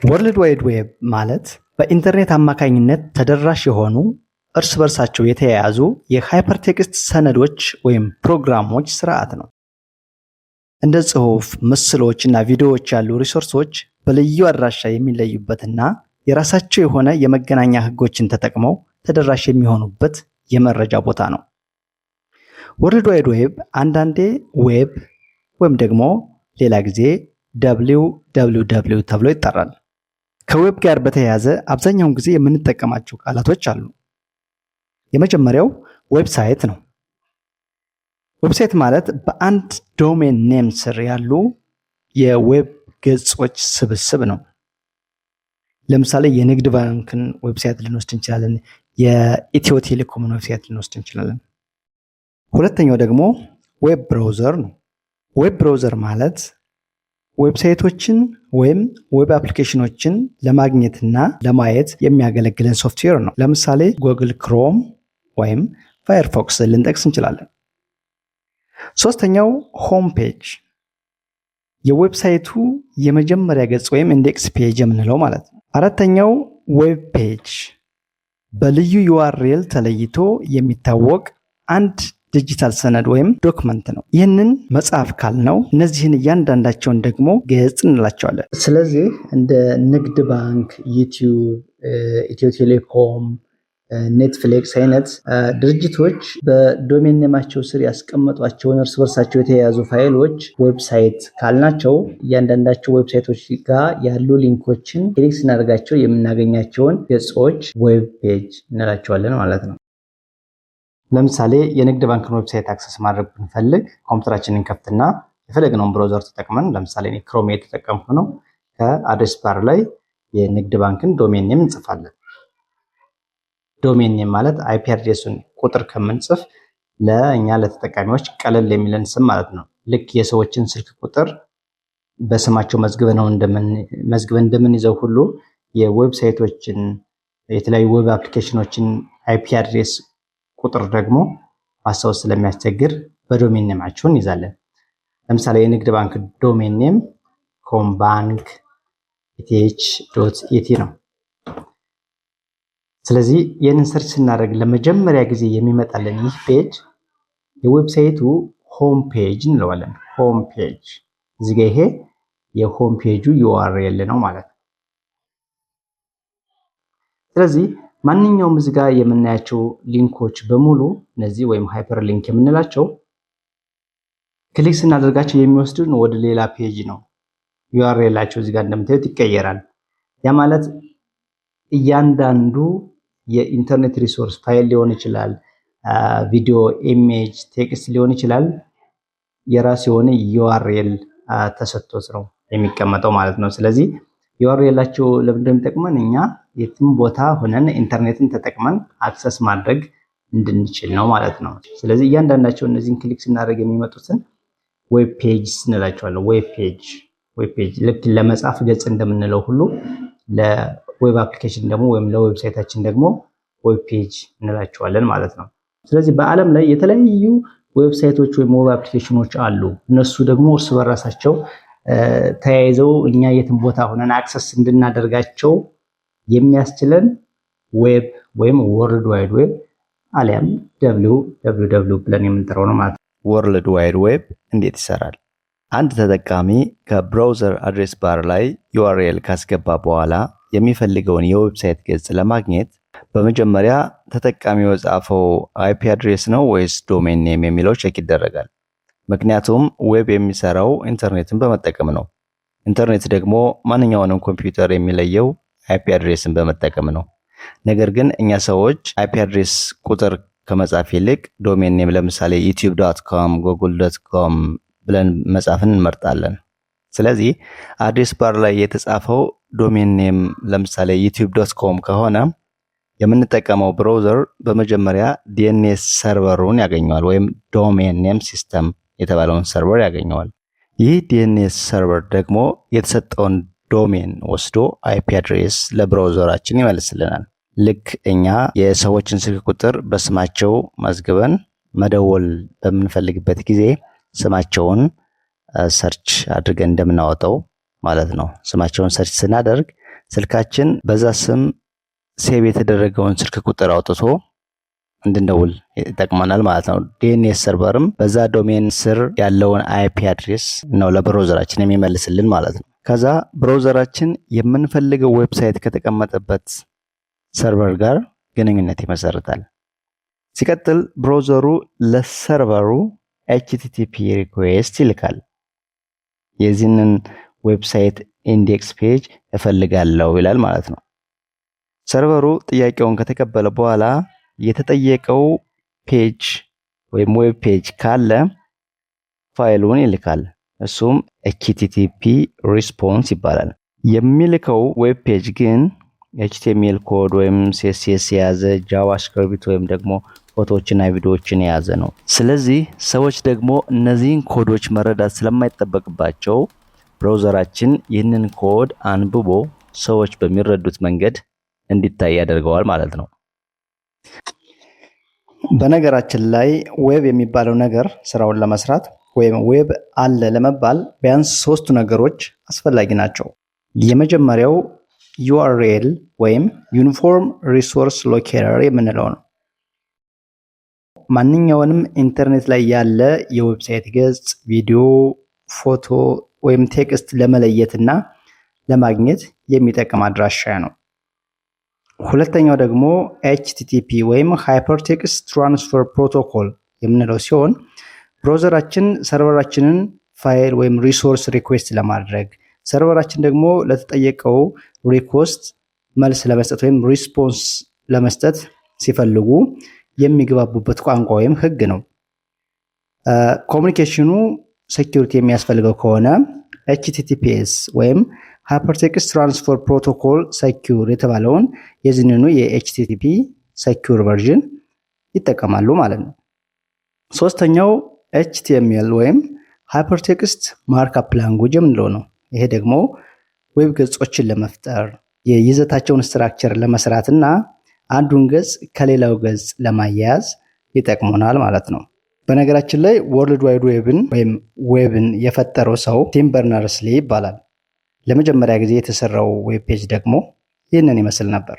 ወርልድ ዋይድ ዌብ ማለት በኢንተርኔት አማካኝነት ተደራሽ የሆኑ እርስ በርሳቸው የተያያዙ የሃይፐርቴክስት ሰነዶች ወይም ፕሮግራሞች ስርዓት ነው። እንደ ጽሑፍ፣ ምስሎች እና ቪዲዮዎች ያሉ ሪሶርሶች በልዩ አድራሻ የሚለዩበትና የራሳቸው የሆነ የመገናኛ ህጎችን ተጠቅመው ተደራሽ የሚሆኑበት የመረጃ ቦታ ነው። ወርልድ ዋይድ ዌብ አንዳንዴ ዌብ ወይም ደግሞ ሌላ ጊዜ www ተብሎ ይጠራል። ከዌብ ጋር በተያያዘ አብዛኛውን ጊዜ የምንጠቀማቸው ቃላቶች አሉ። የመጀመሪያው ዌብሳይት ነው። ዌብሳይት ማለት በአንድ ዶሜን ኔም ስር ያሉ የዌብ ገጾች ስብስብ ነው። ለምሳሌ የንግድ ባንክን ዌብሳይት ልንወስድ እንችላለን። የኢትዮ ቴሌኮምን ዌብሳይት ልንወስድ እንችላለን። ሁለተኛው ደግሞ ዌብ ብራውዘር ነው። ዌብ ብራውዘር ማለት ዌብሳይቶችን ወይም ዌብ አፕሊኬሽኖችን ለማግኘትና ለማየት የሚያገለግለን ሶፍትዌር ነው። ለምሳሌ ጉግል ክሮም ወይም ፋየርፎክስ ልንጠቅስ እንችላለን። ሶስተኛው ሆም ፔጅ የዌብሳይቱ የመጀመሪያ ገጽ ወይም ኢንዴክስ ፔጅ የምንለው ማለት ነው። አራተኛው ዌብ ፔጅ በልዩ ዩአርኤል ተለይቶ የሚታወቅ አንድ ዲጂታል ሰነድ ወይም ዶክመንት ነው። ይህንን መጽሐፍ ካልነው እነዚህን እያንዳንዳቸውን ደግሞ ገጽ እንላቸዋለን። ስለዚህ እንደ ንግድ ባንክ፣ ዩቲዩብ፣ ኢትዮ ቴሌኮም፣ ኔትፍሊክስ አይነት ድርጅቶች በዶሜን ኔማቸው ስር ያስቀመጧቸውን እርስ በርሳቸው የተያያዙ ፋይሎች ዌብሳይት ካልናቸው እያንዳንዳቸው ዌብሳይቶች ጋር ያሉ ሊንኮችን ክሊክ ስናደርጋቸው የምናገኛቸውን ገጾች ዌብ ፔጅ እንላቸዋለን ማለት ነው። ለምሳሌ የንግድ ባንክን ዌብሳይት አክሰስ ማድረግ ብንፈልግ ኮምፒውተራችንን ከፍትና የፈለግነውን ብራውዘር ተጠቅመን ለምሳሌ እኔ ክሮም የተጠቀምኩ ነው። ከአድሬስ ባር ላይ የንግድ ባንክን ዶሜን ኔም እንጽፋለን። ዶሜን ኔም ማለት አይፒ አድሬሱን ቁጥር ከምንጽፍ ለእኛ ለተጠቃሚዎች ቀለል የሚለን ስም ማለት ነው። ልክ የሰዎችን ስልክ ቁጥር በስማቸው መዝግበን እንደምንይዘው ሁሉ የዌብሳይቶችን የተለያዩ ዌብ አፕሊኬሽኖችን አይፒ አድሬስ ቁጥር ደግሞ ማስታወስ ስለሚያስቸግር በዶሜን ኔማቸውን እንይዛለን። ለምሳሌ የንግድ ባንክ ዶሜን ኔም ኮምባንክ ኢቲኤች.ኢቲ ነው። ስለዚህ ይህንን ሰርች ስናደርግ ለመጀመሪያ ጊዜ የሚመጣልን ይህ ፔጅ የዌብሳይቱ ሆም ፔጅ እንለዋለን። ሆም ፔጅ እዚህ ጋር ይሄ የሆም ፔጁ ዩአርኤል ነው ማለት ነው። ስለዚህ ማንኛውም እዚህ ጋር የምናያቸው ሊንኮች በሙሉ እነዚህ ወይም ሃይፐር ሊንክ የምንላቸው ክሊክ ስናደርጋቸው የሚወስዱን ወደ ሌላ ፔጅ ነው። ዩአርኤላቸው እዚህ ጋር እንደምታዩት ይቀየራል። ያ ማለት እያንዳንዱ የኢንተርኔት ሪሶርስ ፋይል ሊሆን ይችላል፣ ቪዲዮ፣ ኢሜጅ፣ ቴክስት ሊሆን ይችላል። የራሱ የሆነ ዩአርኤል ተሰጥቶት ነው የሚቀመጠው ማለት ነው። ስለዚህ ዩአርኤላቸው ለምንድነው የሚጠቅመን? እኛ የትም ቦታ ሆነን ኢንተርኔትን ተጠቅመን አክሰስ ማድረግ እንድንችል ነው ማለት ነው። ስለዚህ እያንዳንዳቸው እነዚህን ክሊክ ስናደርግ የሚመጡትን ዌብ ፔጅ እንላቸዋለን። ዌብ ፔጅ ልክ ለመጻፍ ገጽ እንደምንለው ሁሉ ለዌብ አፕሊኬሽን ደግሞ ወይም ለዌብሳይታችን ደግሞ ዌብ ፔጅ እንላቸዋለን ማለት ነው። ስለዚህ በዓለም ላይ የተለያዩ ዌብሳይቶች ወይም ዌብ አፕሊኬሽኖች አሉ። እነሱ ደግሞ እርስ በራሳቸው ተያይዘው እኛ የትም ቦታ ሆነን አክሰስ እንድናደርጋቸው የሚያስችለን ዌብ ወይም ወርልድ ዋይድ ዌብ አሊያም www ብለን የምንጠራው ነው ማለት ነው። ወርልድ ዋይድ ዌብ እንዴት ይሰራል? አንድ ተጠቃሚ ከብራውዘር አድሬስ ባር ላይ ዩአርኤል ካስገባ በኋላ የሚፈልገውን የዌብሳይት ገጽ ለማግኘት በመጀመሪያ ተጠቃሚው የጻፈው አይፒ አድሬስ ነው ወይስ ዶሜን ኔም የሚለው ቼክ ይደረጋል። ምክንያቱም ዌብ የሚሰራው ኢንተርኔትን በመጠቀም ነው። ኢንተርኔት ደግሞ ማንኛውንም ኮምፒውተር የሚለየው አይፒ አድሬስን በመጠቀም ነው። ነገር ግን እኛ ሰዎች አይፒ አድሬስ ቁጥር ከመጻፍ ይልቅ ዶሜን ኔም ለምሳሌ youtube.com google.com ብለን መጻፍን እንመርጣለን። ስለዚህ አድሬስ ባር ላይ የተጻፈው ዶሜን ኔም ለምሳሌ youtube.com ከሆነ የምንጠቀመው ብራውዘር በመጀመሪያ ዲኤንኤስ ሰርቨሩን ያገኘዋል ወይም ዶሜን ኔም ሲስተም የተባለውን ሰርቨር ያገኘዋል። ይህ ዲኤንኤስ ሰርቨር ደግሞ የተሰጠውን ዶሜን ወስዶ አይፒ አድሬስ ለብራውዘራችን ይመልስልናል። ልክ እኛ የሰዎችን ስልክ ቁጥር በስማቸው መዝግበን መደወል በምንፈልግበት ጊዜ ስማቸውን ሰርች አድርገን እንደምናወጣው ማለት ነው። ስማቸውን ሰርች ስናደርግ ስልካችን በዛ ስም ሴቭ የተደረገውን ስልክ ቁጥር አውጥቶ እንድንደውል ይጠቅመናል ማለት ነው። ዲኤንኤስ ሰርቨርም በዛ ዶሜን ስር ያለውን አይፒ አድሬስ ነው ለብራውዘራችን የሚመልስልን ማለት ነው። ከዛ ብራውዘራችን የምንፈልገው ዌብሳይት ከተቀመጠበት ሰርቨር ጋር ግንኙነት ይመሰርታል። ሲቀጥል ብራውዘሩ ለሰርቨሩ HTTP ሪኩዌስት ይልካል። የዚህንን ዌብሳይት ኢንዴክስ ፔጅ እፈልጋለሁ ይላል ማለት ነው። ሰርቨሩ ጥያቄውን ከተቀበለ በኋላ የተጠየቀው ፔጅ ወይም ዌብ ፔጅ ካለ ፋይሉን ይልካል። እሱም HTTP ሪስፖንስ ይባላል። የሚልከው ዌብ ፔጅ ግን HTML ኮድ ወይም CSS የያዘ ጃቫስክሪፕት ወይም ደግሞ ፎቶዎችና ቪዲዮዎችን የያዘ ነው። ስለዚህ ሰዎች ደግሞ እነዚህን ኮዶች መረዳት ስለማይጠበቅባቸው ብራውዘራችን ይህንን ኮድ አንብቦ ሰዎች በሚረዱት መንገድ እንዲታይ ያደርገዋል ማለት ነው። በነገራችን ላይ ዌብ የሚባለው ነገር ስራውን ለመስራት ወይም ዌብ አለ ለመባል ቢያንስ 3 ነገሮች አስፈላጊ ናቸው። የመጀመሪያው URL ወይም ዩኒፎርም ሪሶርስ ሎኬተር የምንለው ነው። ማንኛውንም ኢንተርኔት ላይ ያለ የዌብሳይት ገጽ፣ ቪዲዮ፣ ፎቶ ወይም ቴክስት ለመለየትና ለማግኘት የሚጠቅም አድራሻ ነው። ሁለተኛው ደግሞ HTTP ወይም ሃይፐርቴክስት ትራንስፈር ፕሮቶኮል የምንለው ሲሆን ብራውዘራችን ሰርቨራችንን ፋይል ወይም ሪሶርስ ሪኩዌስት ለማድረግ ሰርቨራችን ደግሞ ለተጠየቀው ሪኩዌስት መልስ ለመስጠት ወይም ሪስፖንስ ለመስጠት ሲፈልጉ የሚግባቡበት ቋንቋ ወይም ህግ ነው። ኮሙኒኬሽኑ ሴኩሪቲ የሚያስፈልገው ከሆነ HTTPS ወይም ሃይፐርቴክስት ትራንስፈር ፕሮቶኮል ሴኩር የተባለውን የዚህንኑ የHTTP ሴኩር ቨርዥን ይጠቀማሉ ማለት ነው። ሶስተኛው HTML ወይም ሃይፐርቴክስት ማርክአፕ ላንጉጅ የምንለው ነው። ይሄ ደግሞ ዌብ ገጾችን ለመፍጠር የይዘታቸውን ስትራክቸር ለመስራትና አንዱን ገጽ ከሌላው ገጽ ለማያያዝ ይጠቅሙናል ማለት ነው። በነገራችን ላይ ወርልድ ዋይድ ዌብን ወይም ዌብን የፈጠረው ሰው ቲም በርነርስ-ሊ ይባላል። ለመጀመሪያ ጊዜ የተሰራው ዌብ ፔጅ ደግሞ ይህንን ይመስል ነበር።